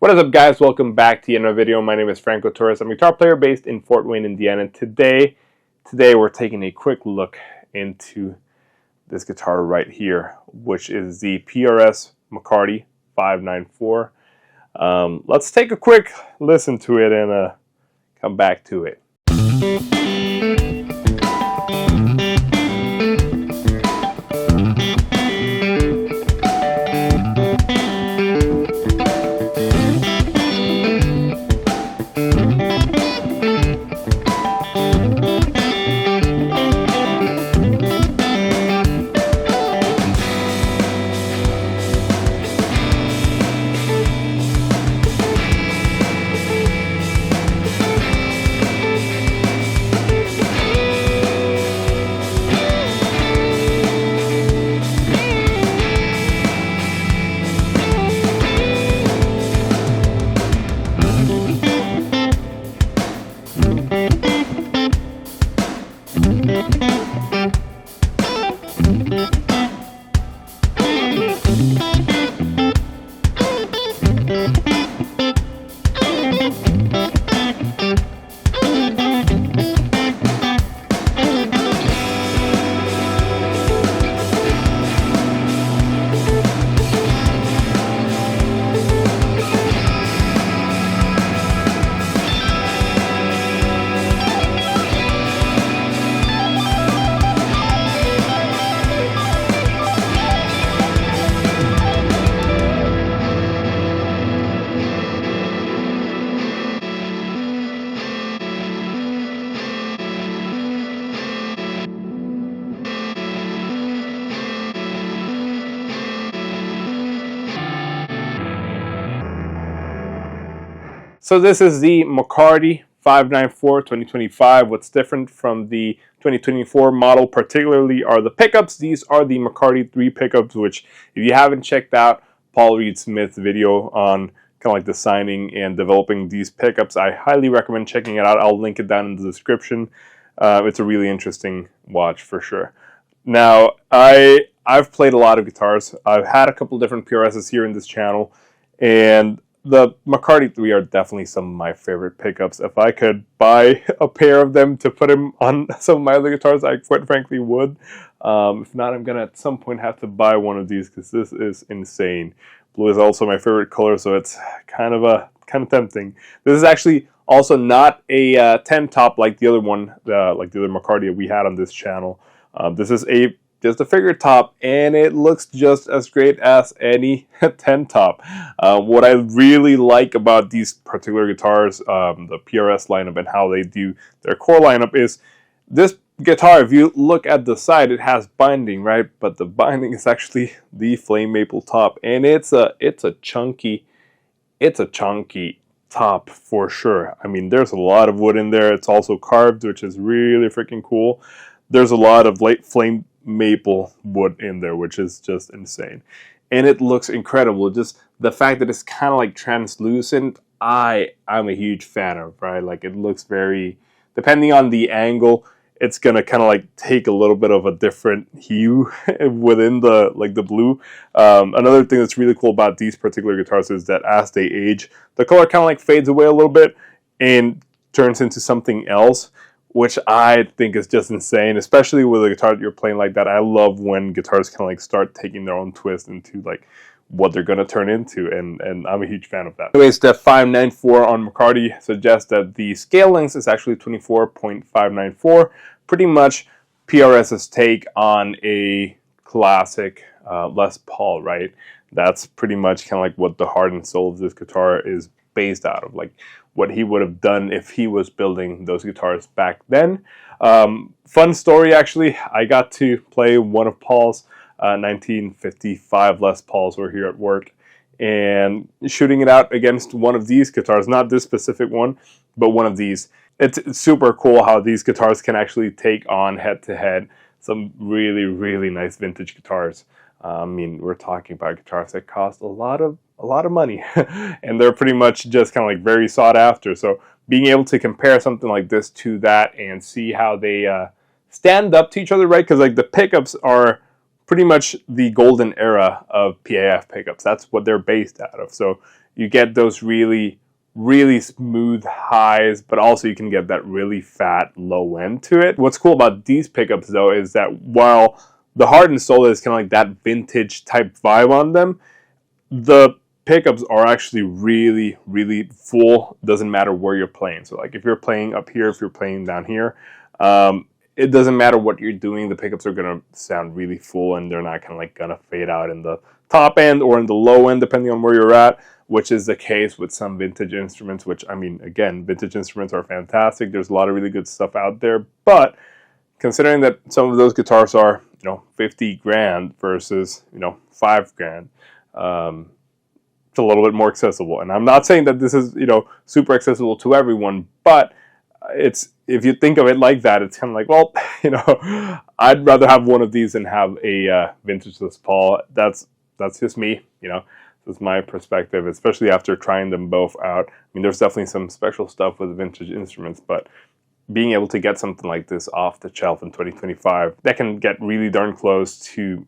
What is up, guys? Welcome back to another video. My name is Franco Torres. I'm a guitar player based in Fort Wayne, Indiana. Today we're taking a quick look into this guitar right here, which is the PRS McCarty 594. Let's take a quick listen to it and come back to it. So this is the McCarty 594 2025. What's different from the 2024 model particularly are the pickups. These are the McCarty 3 pickups, which if you haven't checked out Paul Reed Smith's video on kind of like designing and developing these pickups, I highly recommend checking it out. I'll link it down in the description. It's a really interesting watch for sure. Now, I've played a lot of guitars. I've had a couple different PRSs here in this channel, and the McCarty 3 are definitely some of my favorite pickups. If I could buy a pair of them to put them on some of my other guitars, I quite frankly would. If not, I'm gonna at some point have to buy one of these because this is insane. Blue is also my favorite color, so it's kind of tempting. This is actually also not a 10 top like the other one, like the other McCarty we had on this channel. This is just a figure top, and it looks just as great as any 10 top. What I really like about these particular guitars, the PRS lineup and how they do their core lineup, is this guitar, if you look at the side, it has binding, right? But the binding is actually the flame maple top, and it's a chunky top for sure. I mean, there's a lot of wood in there. It's also carved, which is really freaking cool. There's a lot of light flame maple wood in there, which is just insane, and it looks incredible. Just the fact that it's kind of like translucent, I'm a huge fan of, right? Like, it looks very, depending on the angle, it's gonna kind of like take a little bit of a different hue within the blue. Another thing that's really cool about these particular guitars is that as they age, the color kind of like fades away a little bit and turns into something else, which I think is just insane, especially with a guitar that you're playing like that. I love when guitars kind of like start taking their own twist into like what they're going to turn into, and I'm a huge fan of that. Anyways, the 594 on McCarty suggests that the scale length is actually 24.594, pretty much PRS's take on a classic Les Paul, right? That's pretty much kind of like what the heart and soul of this guitar is based out of, like what he would have done if he was building those guitars back then. Fun story, actually, I got to play one of Paul's 1955 Les Pauls. We're here at work and shooting it out against one of these guitars, not this specific one, but one of these. It's super cool how these guitars can actually take on head-to-head some really, really nice vintage guitars. I mean, we're talking about guitars that cost a lot of money, and they're pretty much just kind of like very sought after. So being able to compare something like this to that and see how they stand up to each other, right? Because like the pickups are pretty much the golden era of PAF pickups. That's what they're based out of. So you get those really, really smooth highs, but also you can get that really fat low end to it. What's cool about these pickups though is that while the heart and soul is kind of like that vintage type vibe on them, the pickups are actually really, really full. Doesn't matter where you're playing. So like if you're playing up here, if you're playing down here, it doesn't matter what you're doing. The pickups are gonna sound really full, and they're not kind of like gonna fade out in the top end or in the low end, depending on where you're at, which is the case with some vintage instruments, which, I mean, again, vintage instruments are fantastic. There's a lot of really good stuff out there, but considering that some of those guitars are, 50 grand versus, 5 grand, it's a little bit more accessible. And I'm not saying that this is, super accessible to everyone, but if you think of it like that, it's kind of like, well, I'd rather have one of these than have a vintage Les Paul. That's just me, That's my perspective, especially after trying them both out. I mean, there's definitely some special stuff with vintage instruments, but being able to get something like this off the shelf in 2025 that can get really darn close to,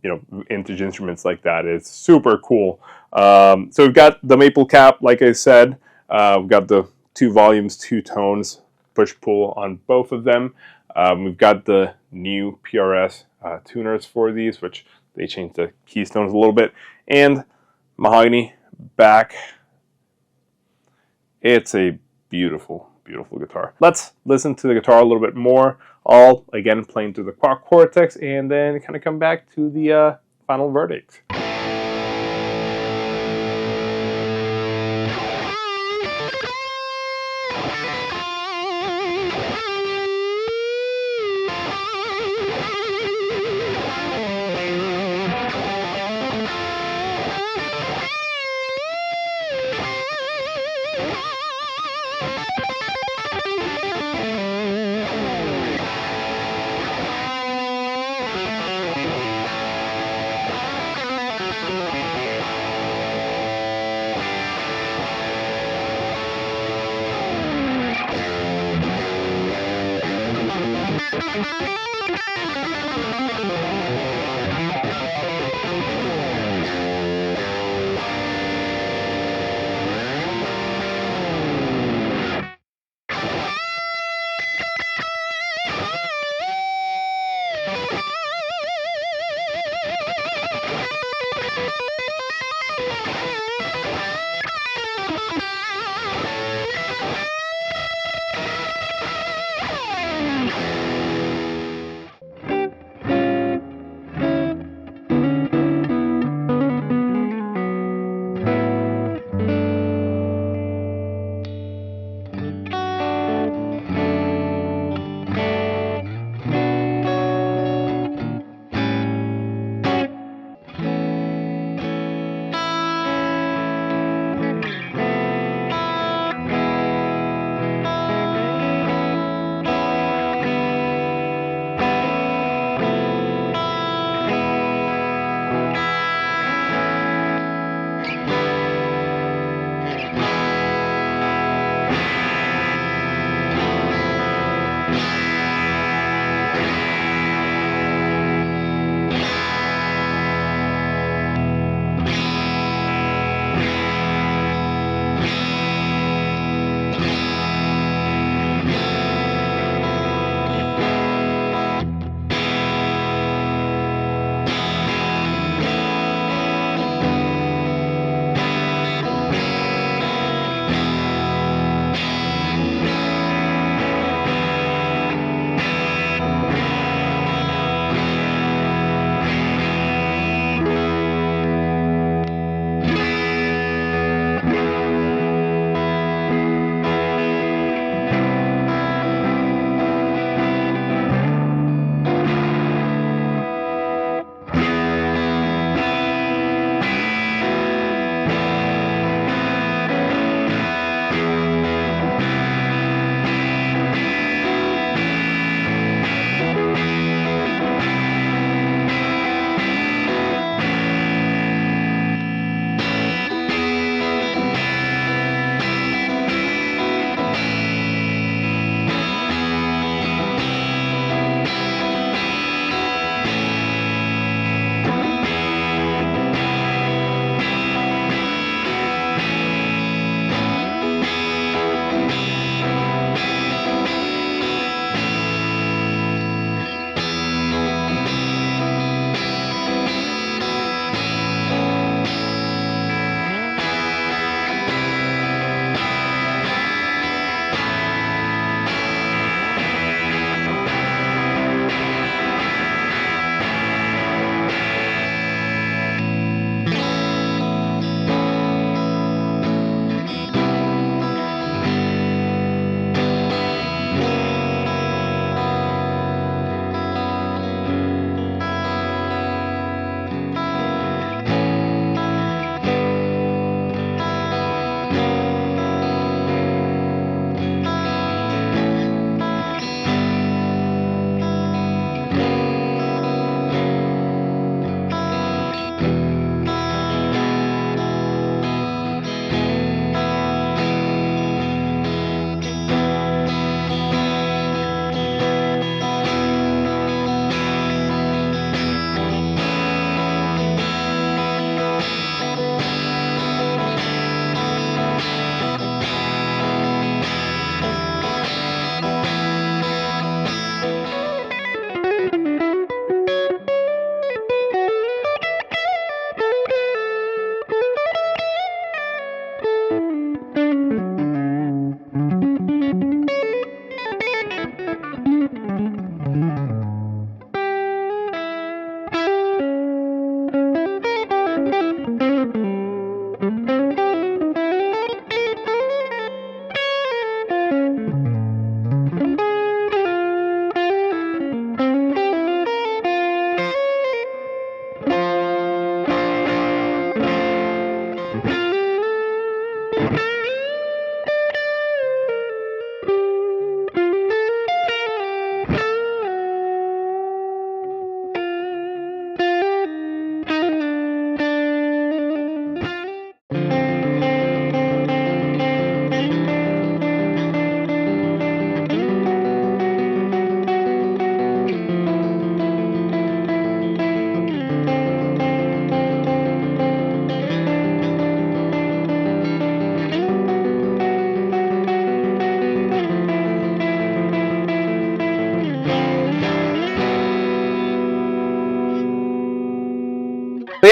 vintage instruments like that is super cool. So we've got the maple cap, like I said. We've got the 2 volumes, 2 tones, push-pull on both of them. We've got the new PRS tuners for these, which they changed the keystones a little bit. And mahogany back. It's a beautiful, beautiful guitar. Let's listen to the guitar a little bit more, all again playing through the cortex, and then kind of come back to the final verdict.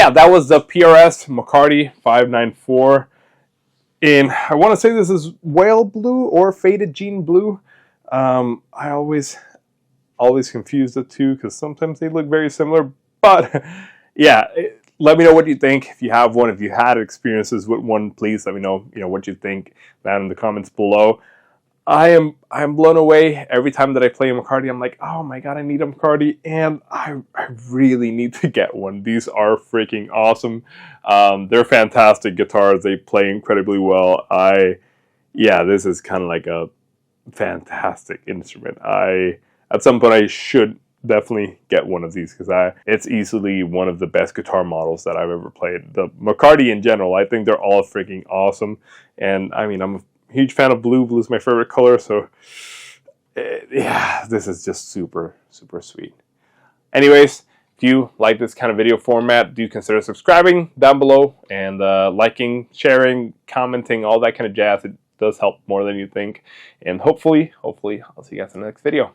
yeah, that was the PRS McCarty 594. And I want to say this is whale blue or faded jean blue. I always confuse the two because sometimes they look very similar. But yeah, let me know what you think. If you have one, if you had experiences with one, please let me know. What you think down in the comments below. I am blown away every time that I play a McCarty. I'm like, oh my god, I need a McCarty, and I really need to get one. These are freaking awesome. They're fantastic guitars. They play incredibly well. Yeah, this is kind of like a fantastic instrument. At some point I should definitely get one of these because it's easily one of the best guitar models that I've ever played. The McCarty in general, I think they're all freaking awesome, and I mean, I'm a huge fan of blue. Blue is my favorite color, so yeah, this is just super, super sweet. Anyways, if you like this kind of video format, do consider subscribing down below and liking, sharing, commenting, all that kind of jazz. It does help more than you think. And hopefully, I'll see you guys in the next video.